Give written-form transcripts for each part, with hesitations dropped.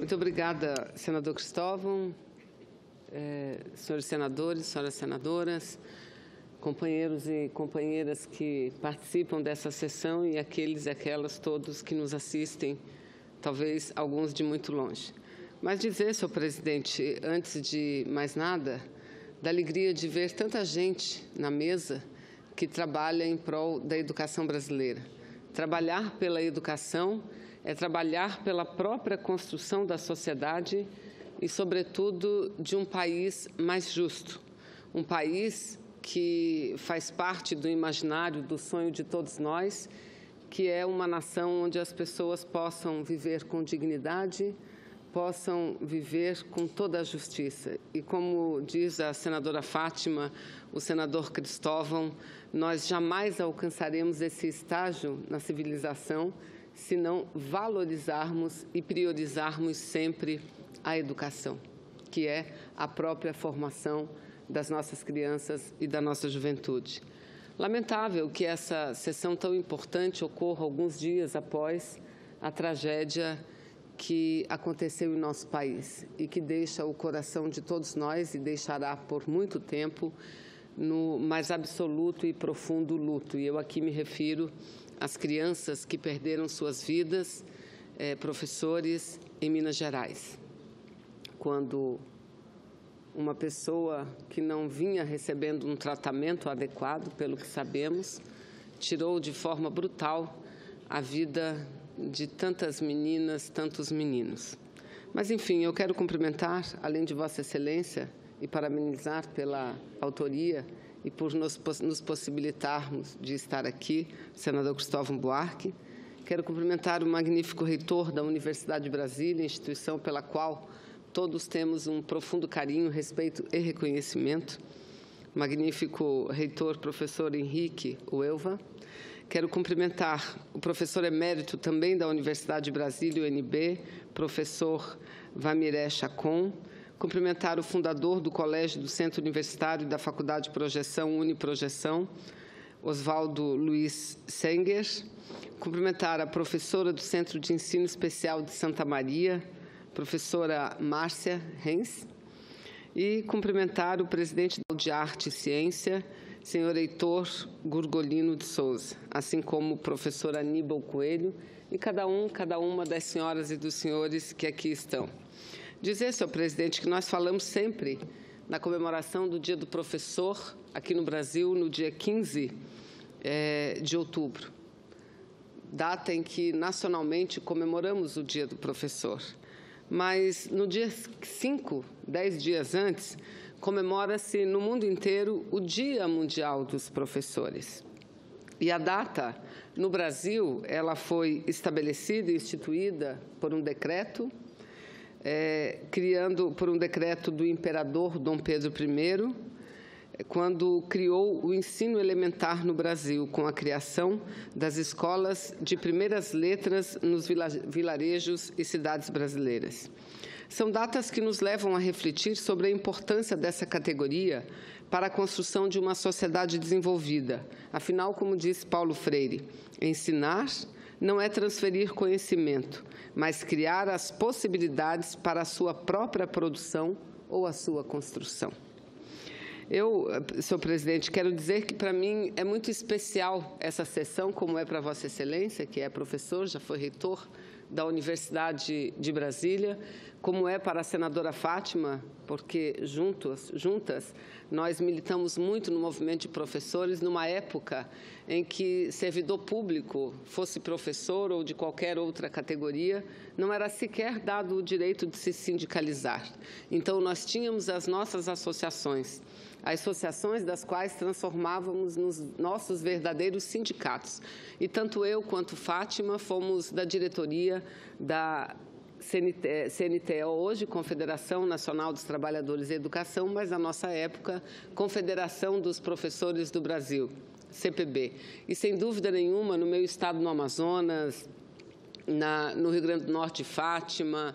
Muito obrigada, senador Cristóvão, senhores senadores, senhoras senadoras, companheiros e companheiras que participam dessa sessão e aqueles e aquelas todos que nos assistem, talvez alguns de muito longe. Mas dizer, senhor presidente, antes de mais nada, da alegria de ver tanta gente na mesa que trabalha em prol da educação brasileira. Trabalhar pela educação é trabalhar pela própria construção da sociedade e, sobretudo, de um país mais justo. Um país que faz parte do imaginário, do sonho de todos nós, que é uma nação onde as pessoas possam viver com dignidade, possam viver com toda a justiça. E como diz a senadora Fátima, o senador Cristóvão, nós jamais alcançaremos esse estágio na civilização se não valorizarmos e priorizarmos sempre a educação, que é a própria formação das nossas crianças e da nossa juventude. Lamentável que essa sessão tão importante ocorra alguns dias após a tragédia que aconteceu em nosso país e que deixa o coração de todos nós e deixará por muito tempo no mais absoluto e profundo luto. E eu aqui me refiro às crianças que perderam suas vidas, professores, em Minas Gerais. Quando uma pessoa que não vinha recebendo um tratamento adequado, pelo que sabemos, tirou de forma brutal a vida de tantas meninas, tantos meninos. Mas, enfim, eu quero cumprimentar, além de Vossa Excelência, e parabenizar pela autoria e por nos possibilitarmos de estar aqui, senador Cristóvão Buarque. Quero cumprimentar o magnífico reitor da Universidade de Brasília, instituição pela qual todos temos um profundo carinho, respeito e reconhecimento. Magnífico reitor, professor Henrique Uelva. Quero cumprimentar o professor emérito também da Universidade de Brasília, UNB, professor Vamiré Chacon. Cumprimentar o fundador do Colégio do Centro Universitário da Faculdade de Projeção, Uniprojeção, Oswaldo Luiz Senger. Cumprimentar a professora do Centro de Ensino Especial de Santa Maria, professora Márcia Renz. E cumprimentar o presidente de Arte e Ciência, senhor Heitor Gurgolino de Souza, assim como o professor Aníbal Coelho e cada uma das senhoras e dos senhores que aqui estão. Dizer, senhor presidente, que nós falamos sempre na comemoração do Dia do Professor, aqui no Brasil, no dia 15 de outubro, data em que nacionalmente comemoramos o Dia do Professor. Mas no dia 5, 10 dias antes, comemora-se no mundo inteiro o Dia Mundial dos Professores. E a data, no Brasil, ela foi estabelecida e instituída por um decreto, por um decreto do imperador Dom Pedro I, quando criou o ensino elementar no Brasil, com a criação das escolas de primeiras letras nos vilarejos e cidades brasileiras. São datas que nos levam a refletir sobre a importância dessa categoria para a construção de uma sociedade desenvolvida. Afinal, como disse Paulo Freire, ensinar não é transferir conhecimento, mas criar as possibilidades para a sua própria produção ou a sua construção. Eu, senhor presidente, quero dizer que para mim é muito especial essa sessão, como é para Vossa Excelência, que é professor, já foi reitor da Universidade de Brasília, como é para a senadora Fátima, porque juntas nós militamos muito no movimento de professores, numa época em que servidor público, fosse professor ou de qualquer outra categoria, não era sequer dado o direito de se sindicalizar. Então, nós tínhamos as nossas associações das quais transformávamos nos nossos verdadeiros sindicatos. E tanto eu quanto Fátima fomos da diretoria da CNTE, hoje Confederação Nacional dos Trabalhadores da Educação, mas na nossa época, Confederação dos Professores do Brasil, CPB. E, sem dúvida nenhuma, no meu estado, no Amazonas, no Rio Grande do Norte, Fátima,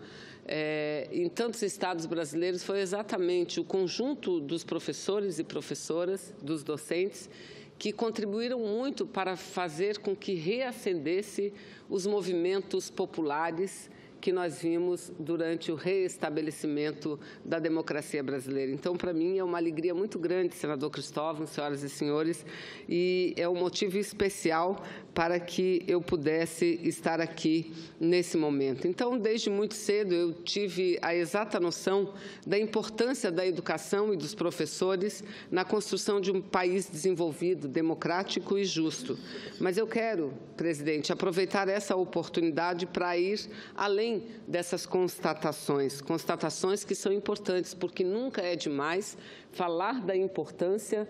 em tantos estados brasileiros, foi exatamente o conjunto dos professores e professoras, dos docentes, que contribuíram muito para fazer com que reacendesse os movimentos populares que nós vimos durante o reestabelecimento da democracia brasileira. Então, para mim, é uma alegria muito grande, senador Cristóvão, senhoras e senhores, e é um motivo especial para que eu pudesse estar aqui nesse momento. Então, desde muito cedo, eu tive a exata noção da importância da educação e dos professores na construção de um país desenvolvido, democrático e justo. Mas eu quero, presidente, aproveitar essa oportunidade para ir além dessas constatações que são importantes, porque nunca é demais falar da importância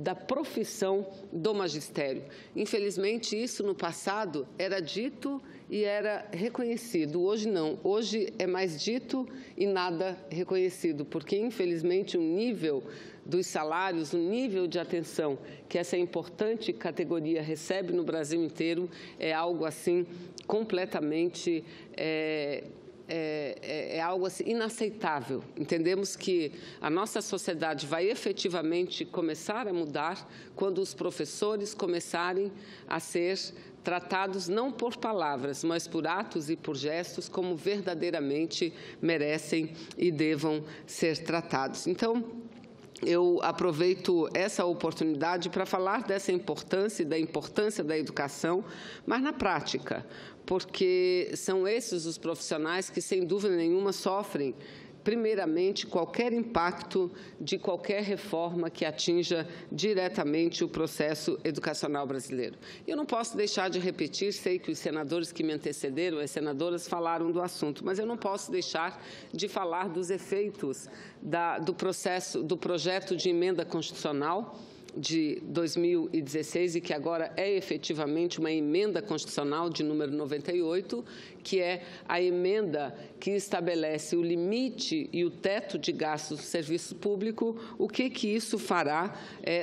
da profissão do magistério. Infelizmente, isso no passado era dito e era reconhecido. Hoje não. Hoje é mais dito e nada reconhecido, porque, infelizmente, o nível dos salários, o nível de atenção que essa importante categoria recebe no Brasil inteiro é algo assim completamente algo assim inaceitável. Entendemos que a nossa sociedade vai efetivamente começar a mudar quando os professores começarem a ser tratados não por palavras, mas por atos e por gestos como verdadeiramente merecem e devam ser tratados. Então, eu aproveito essa oportunidade para falar dessa importância e da importância da educação, mas na prática, porque são esses os profissionais que, sem dúvida nenhuma, sofrem, primeiramente, qualquer impacto de qualquer reforma que atinja diretamente o processo educacional brasileiro. Eu não posso deixar de repetir, sei que os senadores que me antecederam, as senadoras, falaram do assunto, mas eu não posso deixar de falar dos efeitos do projeto de emenda constitucional de 2016 e que agora é efetivamente uma emenda constitucional de número 98, que é a emenda que estabelece o limite e o teto de gastos do serviço público. O que isso fará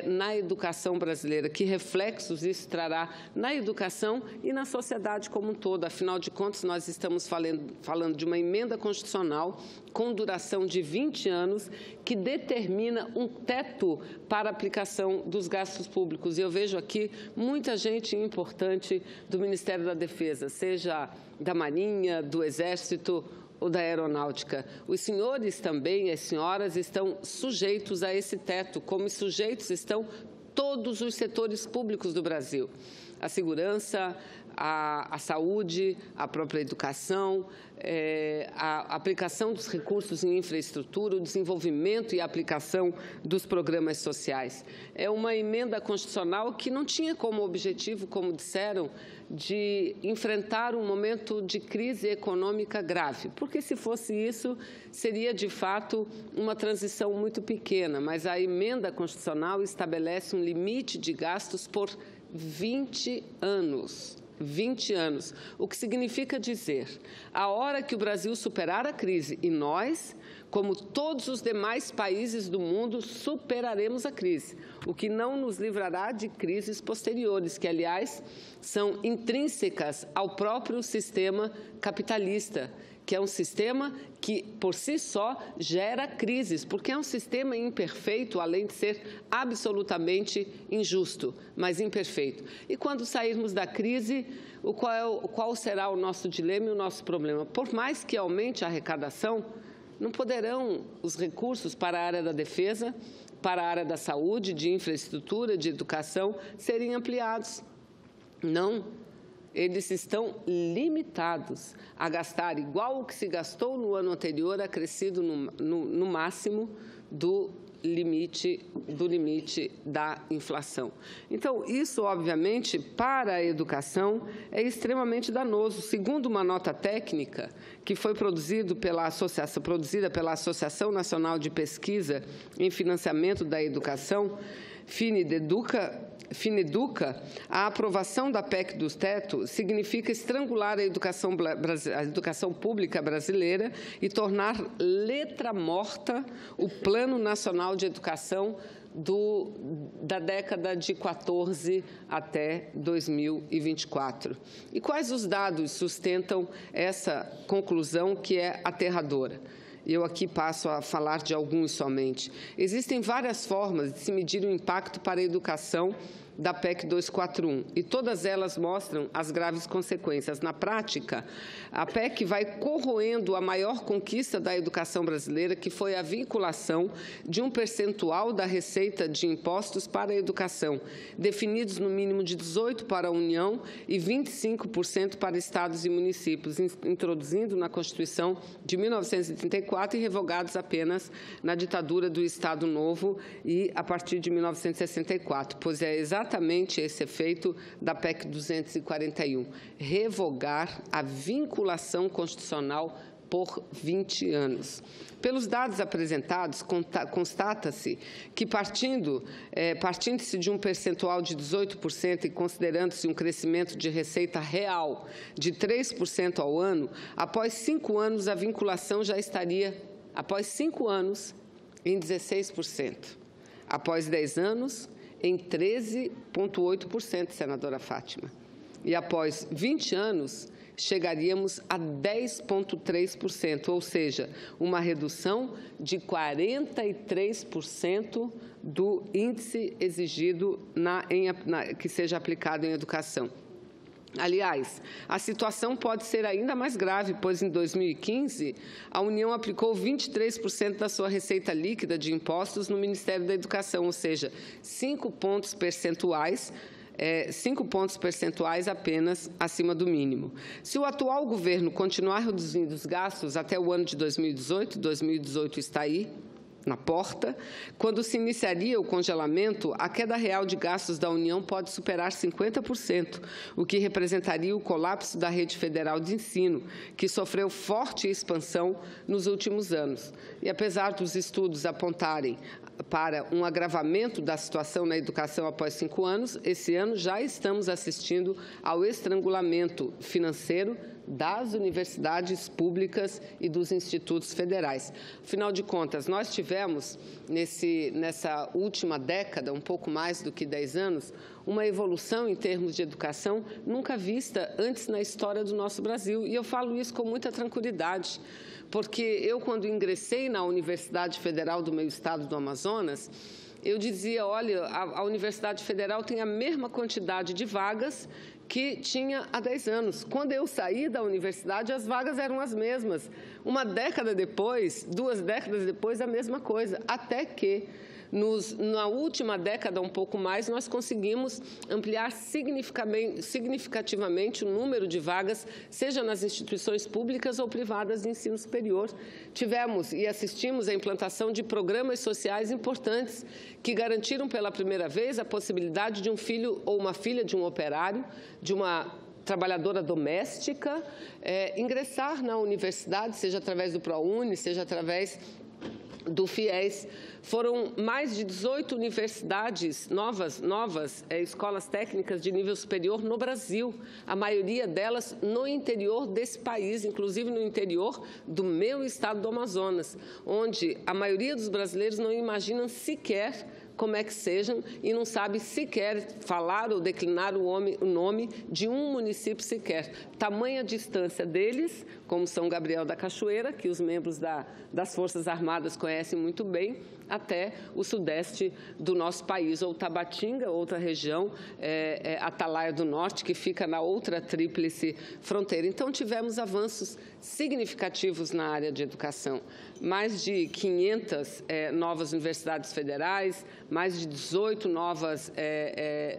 na educação brasileira? Que reflexos isso trará na educação e na sociedade como um todo? Afinal de contas, nós estamos falando de uma emenda constitucional com duração de 20 anos que determina um teto para a aplicação dos gastos públicos. E eu vejo aqui muita gente importante do Ministério da Defesa, seja da Marinha, do Exército ou da Aeronáutica. Os senhores também, as senhoras, estão sujeitos a esse teto, como sujeitos estão todos os setores públicos do Brasil. A segurança, a saúde, a própria educação, a aplicação dos recursos em infraestrutura, o desenvolvimento e a aplicação dos programas sociais. É uma emenda constitucional que não tinha como objetivo, como disseram, de enfrentar um momento de crise econômica grave, porque se fosse isso, seria de fato uma transição muito pequena, mas a emenda constitucional estabelece um limite de gastos por 20 anos. 20 anos, o que significa dizer, a hora que o Brasil superar a crise, e nós, como todos os demais países do mundo, superaremos a crise, o que não nos livrará de crises posteriores, que, aliás, são intrínsecas ao próprio sistema capitalista, que é um sistema que, por si só, gera crises, porque é um sistema imperfeito, além de ser absolutamente injusto, mas imperfeito. E quando sairmos da crise, qual será o nosso dilema e o nosso problema? Por mais que aumente a arrecadação, não poderão os recursos para a área da defesa, para a área da saúde, de infraestrutura, de educação, serem ampliados. Não. Eles estão limitados a gastar igual o que se gastou no ano anterior, acrescido no máximo do limite da inflação. Então, isso, obviamente, para a educação é extremamente danoso. Segundo uma nota técnica que foi produzida pela Associação Nacional de Pesquisa em Financiamento da Educação, FINEDUCA, a aprovação da PEC do teto significa estrangular a educação pública brasileira e tornar letra morta o Plano Nacional de Educação da década de 14 até 2024. E quais os dados sustentam essa conclusão que é aterradora? Eu aqui passo a falar de alguns somente. Existem várias formas de se medir o impacto para a educação da PEC 241, e todas elas mostram as graves consequências. Na prática, a PEC vai corroendo a maior conquista da educação brasileira, que foi a vinculação de um percentual da receita de impostos para a educação, definidos no mínimo de 18% para a União e 25% para estados e municípios, introduzindo na Constituição de 1934 e revogados apenas na ditadura do Estado Novo e a partir de 1964, pois é exatamente esse efeito da PEC 241, revogar a vinculação constitucional por 20 anos. Pelos dados apresentados, constata-se que, partindo-se de um percentual de 18% e considerando-se um crescimento de receita real de 3% ao ano, após 5 anos a vinculação já estaria, após 5 anos, em 16%. Após 10 anos, em 13,8%, senadora Fátima. E após 20 anos, chegaríamos a 10,3%, ou seja, uma redução de 43% do índice exigido que seja aplicado em educação. Aliás, a situação pode ser ainda mais grave, pois em 2015 a União aplicou 23% da sua receita líquida de impostos no Ministério da Educação, ou seja, 5 pontos percentuais apenas acima do mínimo. Se o atual governo continuar reduzindo os gastos até o ano de 2018 está aí, na porta, quando se iniciaria o congelamento, a queda real de gastos da União pode superar 50%, o que representaria o colapso da rede federal de ensino, que sofreu forte expansão nos últimos anos. E apesar dos estudos apontarem para um agravamento da situação na educação após 5 anos, esse ano já estamos assistindo ao estrangulamento financeiro das universidades públicas e dos institutos federais. Afinal de contas, nós tivemos, nessa última década, um pouco mais do que 10 anos, uma evolução em termos de educação nunca vista antes na história do nosso Brasil. E eu falo isso com muita tranquilidade, porque eu, quando ingressei na Universidade Federal do meu estado do Amazonas, eu dizia, olha, a Universidade Federal tem a mesma quantidade de vagas que tinha há 10 anos. Quando eu saí da universidade, as vagas eram as mesmas. Uma década depois, 2 décadas depois, a mesma coisa, até que na última década, um pouco mais, nós conseguimos ampliar significativamente o número de vagas, seja nas instituições públicas ou privadas de ensino superior. Tivemos e assistimos à implantação de programas sociais importantes que garantiram pela primeira vez a possibilidade de um filho ou uma filha de um operário, de uma trabalhadora doméstica, ingressar na universidade, seja através do ProUni, seja através do FIES. Foram mais de 18 universidades novas escolas técnicas de nível superior no Brasil, a maioria delas no interior desse país, inclusive no interior do meu estado do Amazonas, onde a maioria dos brasileiros não imaginam sequer como é que sejam e não sabe sequer falar ou declinar o nome de um município sequer. Tamanha distância deles, como São Gabriel da Cachoeira, que os membros das Forças Armadas conhecem muito bem, até o sudeste do nosso país, ou Tabatinga, outra região, Atalaia do Norte, que fica na outra tríplice fronteira. Então, tivemos avanços significativos na área de educação. Mais de 500 novas universidades federais, mais de 18 novas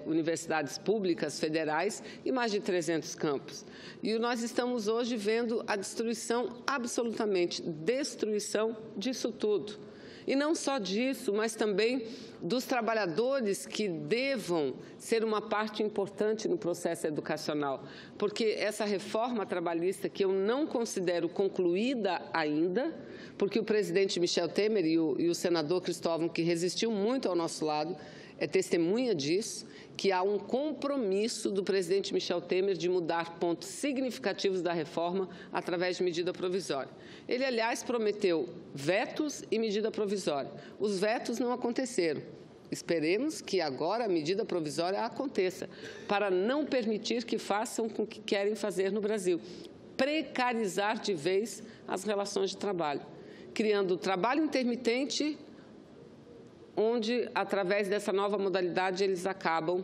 universidades públicas federais e mais de 300 campos. E nós estamos hoje vendo a destruição, absolutamente destruição disso tudo. E não só disso, mas também dos trabalhadores que devam ser uma parte importante no processo educacional. Porque essa reforma trabalhista, que eu não considero concluída ainda, porque o presidente Michel Temer e o senador Cristóvão, que resistiu muito ao nosso lado, é testemunha disso, que há um compromisso do presidente Michel Temer de mudar pontos significativos da reforma através de medida provisória. Ele, aliás, prometeu vetos e medida provisória. Os vetos não aconteceram. Esperemos que agora a medida provisória aconteça, para não permitir que façam com o que querem fazer no Brasil, precarizar de vez as relações de trabalho, criando trabalho intermitente, onde, através dessa nova modalidade, eles acabam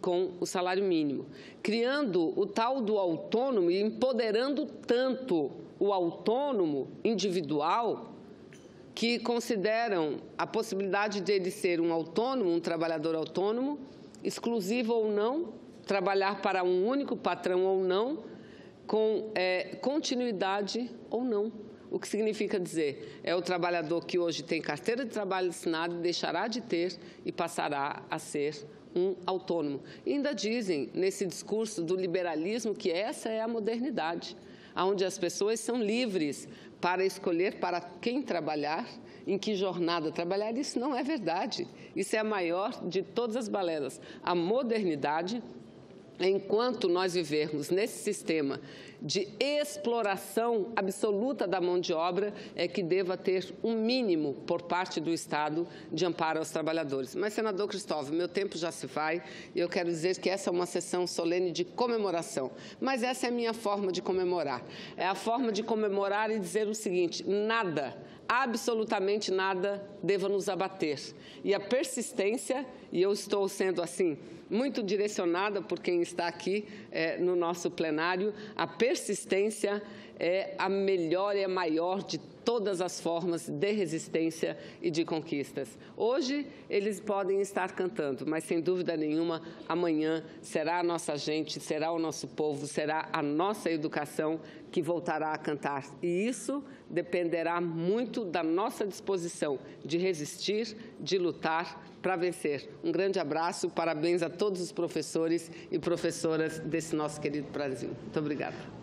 com o salário mínimo, criando o tal do autônomo e empoderando tanto o autônomo individual que consideram a possibilidade de ele ser um autônomo, um trabalhador autônomo, exclusivo ou não, trabalhar para um único patrão ou não, com continuidade ou não. O que significa dizer, é o trabalhador que hoje tem carteira de trabalho assinada, deixará de ter e passará a ser um autônomo. E ainda dizem, nesse discurso do liberalismo, que essa é a modernidade, onde as pessoas são livres para escolher para quem trabalhar, em que jornada trabalhar. Isso não é verdade. Isso é a maior de todas as balelas. A modernidade, enquanto nós vivermos nesse sistema de exploração absoluta da mão de obra, é que deva ter um mínimo por parte do Estado de amparo aos trabalhadores. Mas, senador Cristóvão, meu tempo já se vai e eu quero dizer que essa é uma sessão solene de comemoração. Mas essa é a minha forma de comemorar. É a forma de comemorar e dizer o seguinte: nada, absolutamente nada, deva nos abater. E a persistência, e eu estou sendo assim, muito direcionada por quem está aqui no nosso plenário, a persistência é a melhor e a maior de todas as formas de resistência e de conquistas. Hoje eles podem estar cantando, mas sem dúvida nenhuma, amanhã será a nossa gente, será o nosso povo, será a nossa educação que voltará a cantar. E isso dependerá muito da nossa disposição de resistir, de lutar para vencer. Um grande abraço, parabéns a todos os professores e professoras desse nosso querido Brasil. Muito obrigada.